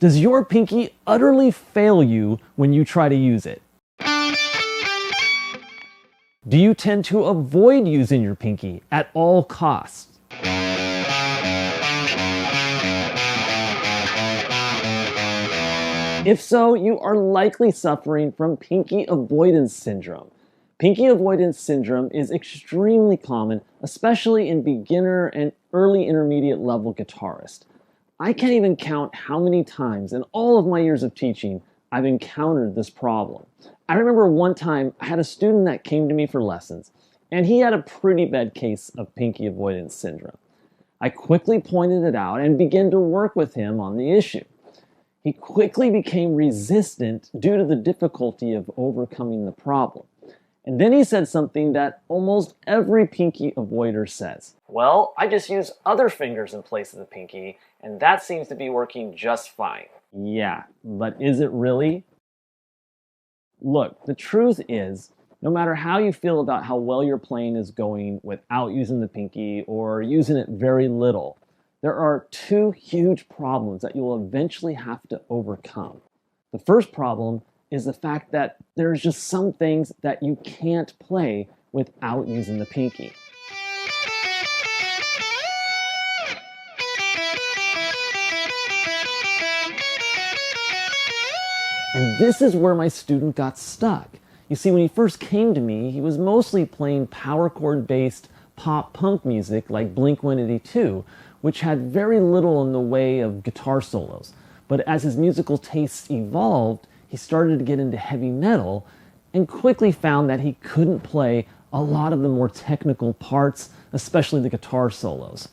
Does your pinky utterly fail you when you try to use it? Do you tend to avoid using your pinky at all costs? If so, you are likely suffering from pinky avoidance syndrome. Pinky avoidance syndrome is extremely common, especially in beginner and early intermediate level guitarists. I can't even count how many times in all of my years of teaching I've encountered this problem. I remember one time I had a student that came to me for lessons, and he had a pretty bad case of pinky avoidance syndrome. I quickly pointed it out and began to work with him on the issue. He quickly became resistant due to the difficulty of overcoming the problem. And then he said something that almost every pinky avoider says. Well, I just use other fingers in place of the pinky, and that seems to be working just fine. Yeah, but is it really? Look, the truth is, no matter how you feel about how well your playing is going without using the pinky or using it very little, there are two huge problems that you'll eventually have to overcome. The first problem is the fact that there's just some things that you can't play without using the pinky. And this is where my student got stuck. You see, when he first came to me, he was mostly playing power chord-based pop punk music like Blink-182, which had very little in the way of guitar solos. But as his musical tastes evolved, he started to get into heavy metal and quickly found that he couldn't play a lot of the more technical parts, especially the guitar solos.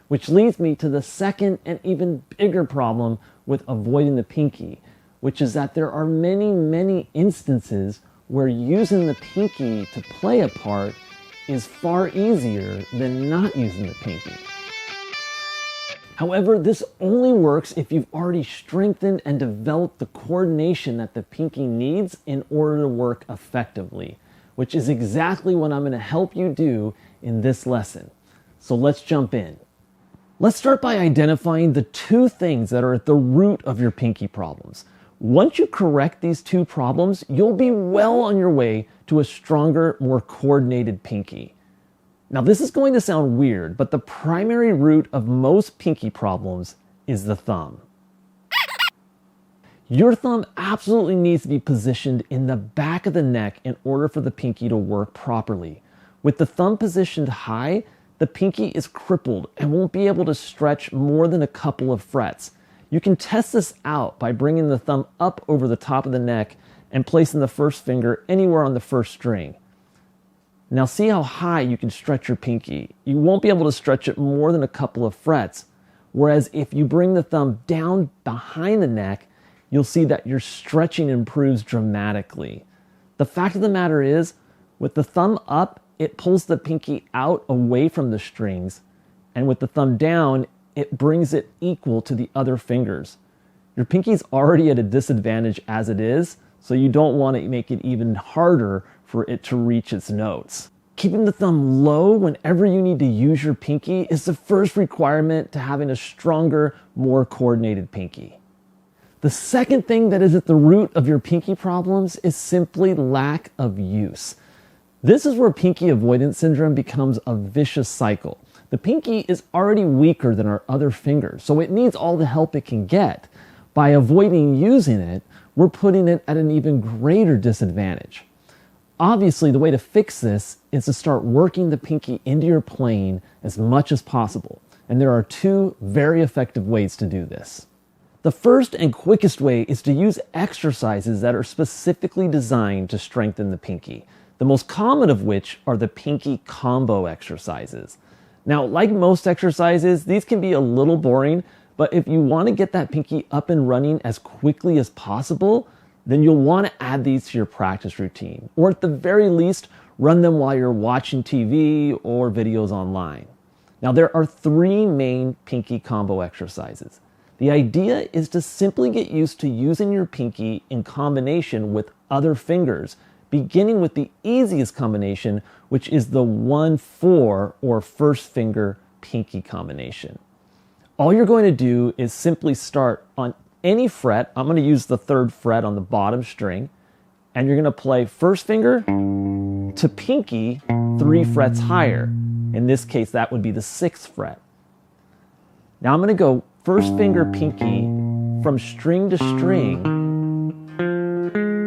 Which leads me to the second and even bigger problem with avoiding the pinky, which is that there are many instances where using the pinky to play a part is far easier than not using the pinky. However, this only works if you've already strengthened and developed the coordination that the pinky needs in order to work effectively, which is exactly what I'm going to help you do in this lesson. So let's jump in. Let's start by identifying the two things that are at the root of your pinky problems. Once you correct these two problems, you'll be well on your way to a stronger, more coordinated pinky. Now, this is going to sound weird, but the primary root of most pinky problems is the thumb. Your thumb absolutely needs to be positioned in the back of the neck in order for the pinky to work properly. With the thumb positioned high, the pinky is crippled and won't be able to stretch more than a couple of frets. You can test this out by bringing the thumb up over the top of the neck and placing the first finger anywhere on the first string. Now see how high you can stretch your pinky. You won't be able to stretch it more than a couple of frets. Whereas if you bring the thumb down behind the neck, you'll see that your stretching improves dramatically. The fact of the matter is, with the thumb up, it pulls the pinky out away from the strings, and with the thumb down, it brings it equal to the other fingers. Your pinky's already at a disadvantage as it is, so you don't want to make it even harder for it to reach its notes. Keeping the thumb low whenever you need to use your pinky is the first requirement to having a stronger, more coordinated pinky. The second thing that is at the root of your pinky problems is simply lack of use. This is where pinky avoidance syndrome becomes a vicious cycle. The pinky is already weaker than our other fingers, so it needs all the help it can get. By avoiding using it, we're putting it at an even greater disadvantage. Obviously, the way to fix this is to start working the pinky into your playing as much as possible. And there are two very effective ways to do this. The first and quickest way is to use exercises that are specifically designed to strengthen the pinky. The most common of which are the pinky combo exercises. Now, like most exercises, these can be a little boring, but if you want to get that pinky up and running as quickly as possible, then you'll want to add these to your practice routine, or at the very least, run them while you're watching TV or videos online. Now, there are three main pinky combo exercises. The idea is to simply get used to using your pinky in combination with other fingers, beginning with the easiest combination, which is the 1-4 or first finger pinky combination. All you're going to do is simply start on any fret. I'm going to use the 3rd fret on the bottom string, and you're going to play first finger to pinky 3 frets higher. In this case, that would be the 6th fret. Now I'm going to go first finger pinky from string to string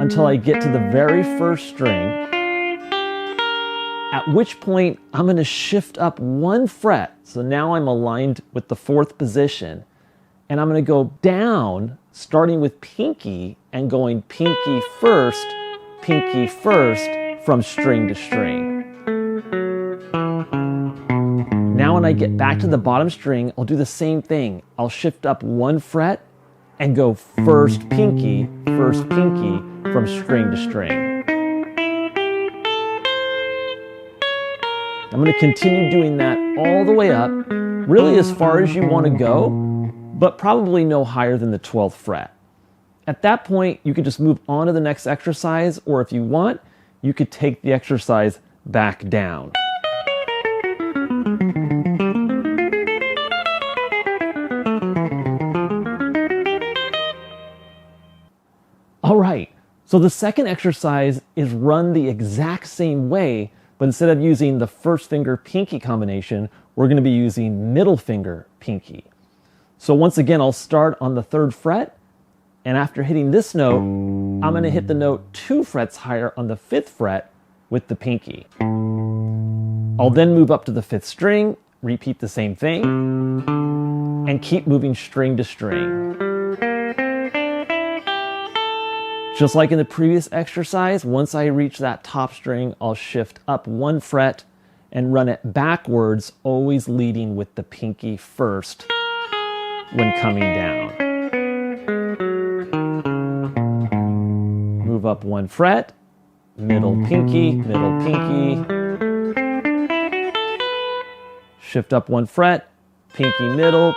until I get to the very first string, at which point I'm going to shift up 1 fret. So now I'm aligned with the 4th position, and I'm going to go down, starting with pinky and going pinky first from string to string. Now when I get back to the bottom string, I'll do the same thing. I'll shift up 1 fret and go first pinky from string to string. I'm going to continue doing that all the way up, really as far as you want to go, but probably no higher than the 12th fret. At that point, you could just move on to the next exercise, or if you want, you could take the exercise back down. All right, so the second exercise is run the exact same way, but instead of using the first finger pinky combination, we're going to be using middle finger pinky. So once again, I'll start on the 3rd fret, and after hitting this note, I'm going to hit the note 2 frets higher on the 5th fret with the pinky. I'll then move up to the 5th string, repeat the same thing, and keep moving string to string. Just like in the previous exercise, once I reach that top string, I'll shift up 1 fret and run it backwards, always leading with the pinky first when coming down. Move up 1 fret, middle pinky, shift up 1 fret, pinky middle,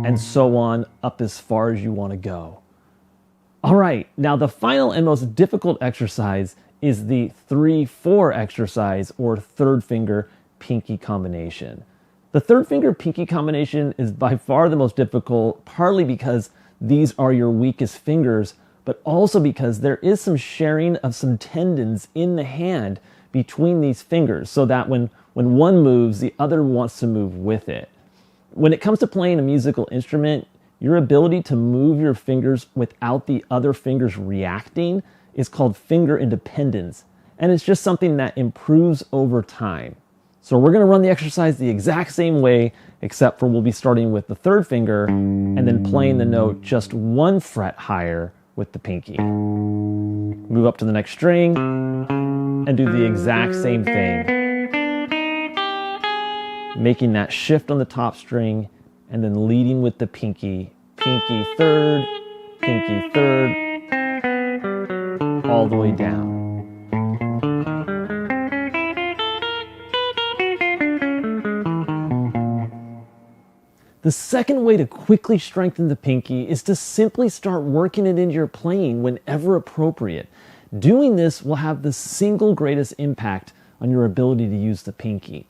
and so on up as far as you want to go. All right, now the final and most difficult exercise is the 3-4 exercise, or 3rd finger pinky combination. The 3rd finger pinky combination is by far the most difficult, partly because these are your weakest fingers, but also because there is some sharing of some tendons in the hand between these fingers, so that when one moves, the other wants to move with it. When it comes to playing a musical instrument, your ability to move your fingers without the other fingers reacting is called finger independence, and it's just something that improves over time. So we're going to run the exercise the exact same way, except for we'll be starting with the 3rd finger and then playing the note just 1 fret higher with the pinky. Move up to the next string and do the exact same thing, making that shift on the top string and then leading with the pinky, pinky third, all the way down. The second way to quickly strengthen the pinky is to simply start working it into your playing whenever appropriate. Doing this will have the single greatest impact on your ability to use the pinky.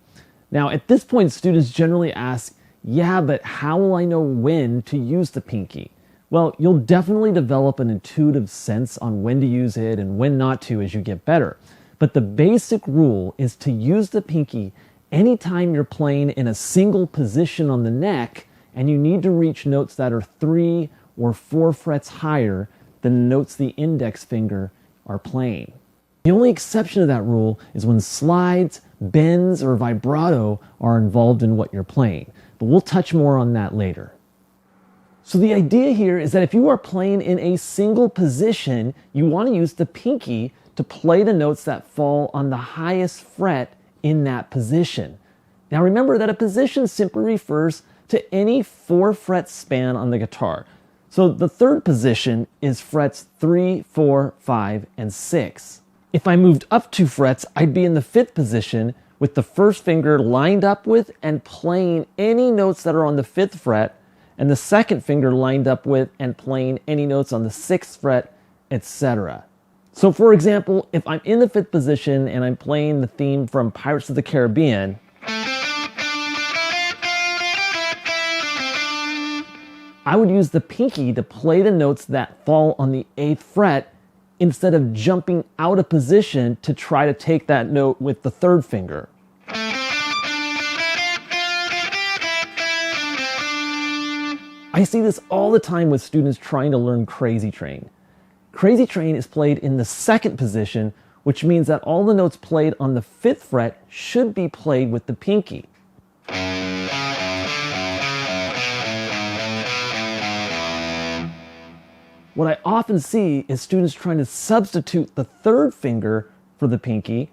Now, at this point, students generally ask, yeah, but how will I know when to use the pinky? Well, you'll definitely develop an intuitive sense on when to use it and when not to as you get better. But the basic rule is to use the pinky anytime you're playing in a single position on the neck and you need to reach notes that are 3 or 4 frets higher than the notes the index finger are playing. The only exception to that rule is when slides, bends, or vibrato are involved in what you're playing, but we'll touch more on that later. So the idea here is that if you are playing in a single position, you want to use the pinky to play the notes that fall on the highest fret in that position. Now remember that a position simply refers to any 4 fret span on the guitar. So the third position is frets 3, 4, 5, and 6. If I moved up 2 frets, I'd be in the 5th position with the first finger lined up with and playing any notes that are on the 5th fret, and the second finger lined up with and playing any notes on the 6th fret, etc. So for example, if I'm in the 5th position and I'm playing the theme from Pirates of the Caribbean, I would use the pinky to play the notes that fall on the 8th fret instead of jumping out of position to try to take that note with the 3rd finger. I see this all the time with students trying to learn Crazy Train. Crazy Train is played in the 2nd position, which means that all the notes played on the 5th fret should be played with the pinky. What I often see is students trying to substitute the 3rd finger for the pinky,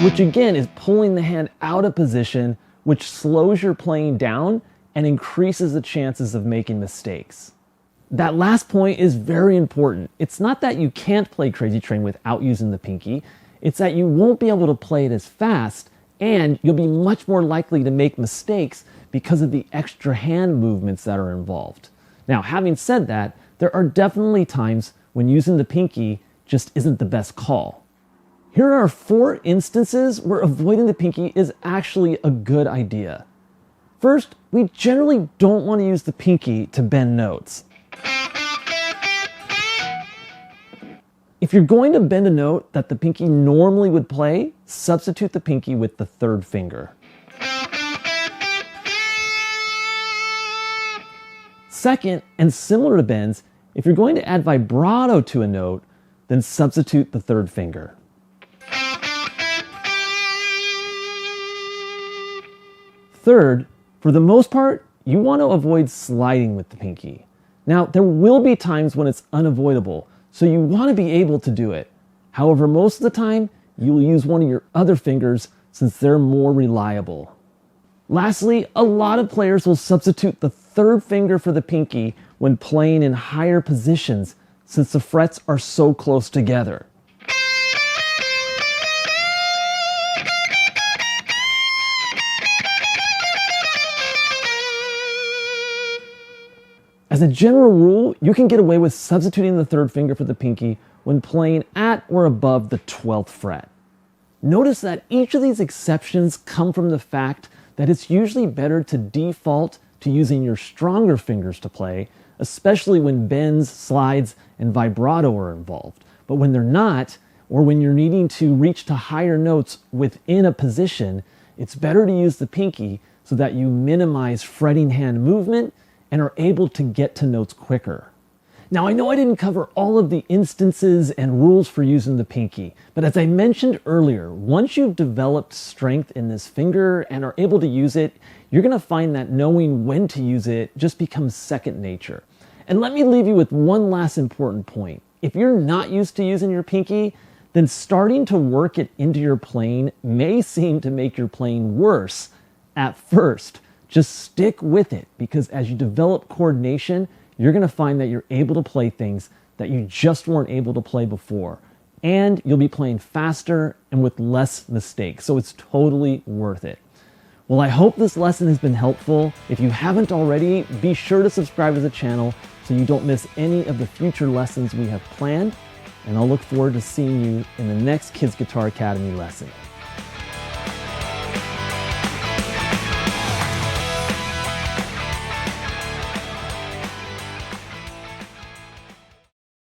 which again is pulling the hand out of position, which slows your playing down and increases the chances of making mistakes. That last point is very important. It's not that you can't play Crazy Train without using the pinky, it's that you won't be able to play it as fast, and you'll be much more likely to make mistakes because of the extra hand movements that are involved. Now, having said that, there are definitely times when using the pinky just isn't the best call. Here are 4 instances where avoiding the pinky is actually a good idea. First, we generally don't want to use the pinky to bend notes. If you're going to bend a note that the pinky normally would play, substitute the pinky with the 3rd finger. Second, and similar to bends, if you're going to add vibrato to a note, then substitute the 3rd finger. Third, for the most part, you want to avoid sliding with the pinky. Now, there will be times when it's unavoidable, so you want to be able to do it. However, most of the time, you'll use one of your other fingers since they're more reliable. Lastly, a lot of players will substitute the 3rd finger for the pinky when playing in higher positions since the frets are so close together. As a general rule, you can get away with substituting the 3rd finger for the pinky when playing at or above the 12th fret. Notice that each of these exceptions come from the fact that it's usually better to default to using your stronger fingers to play, especially when bends, slides, and vibrato are involved. But when they're not, or when you're needing to reach to higher notes within a position, it's better to use the pinky so that you minimize fretting hand movement and are able to get to notes quicker. Now, I know I didn't cover all of the instances and rules for using the pinky, but as I mentioned earlier, once you've developed strength in this finger and are able to use it, you're gonna find that knowing when to use it just becomes second nature. And let me leave you with one last important point. If you're not used to using your pinky, then starting to work it into your playing may seem to make your playing worse at first. Just stick with it, because as you develop coordination, you're gonna find that you're able to play things that you just weren't able to play before. And you'll be playing faster and with less mistakes, so it's totally worth it. Well, I hope this lesson has been helpful. If you haven't already, be sure to subscribe to the channel so you don't miss any of the future lessons we have planned. And I'll look forward to seeing you in the next Kids Guitar Academy lesson.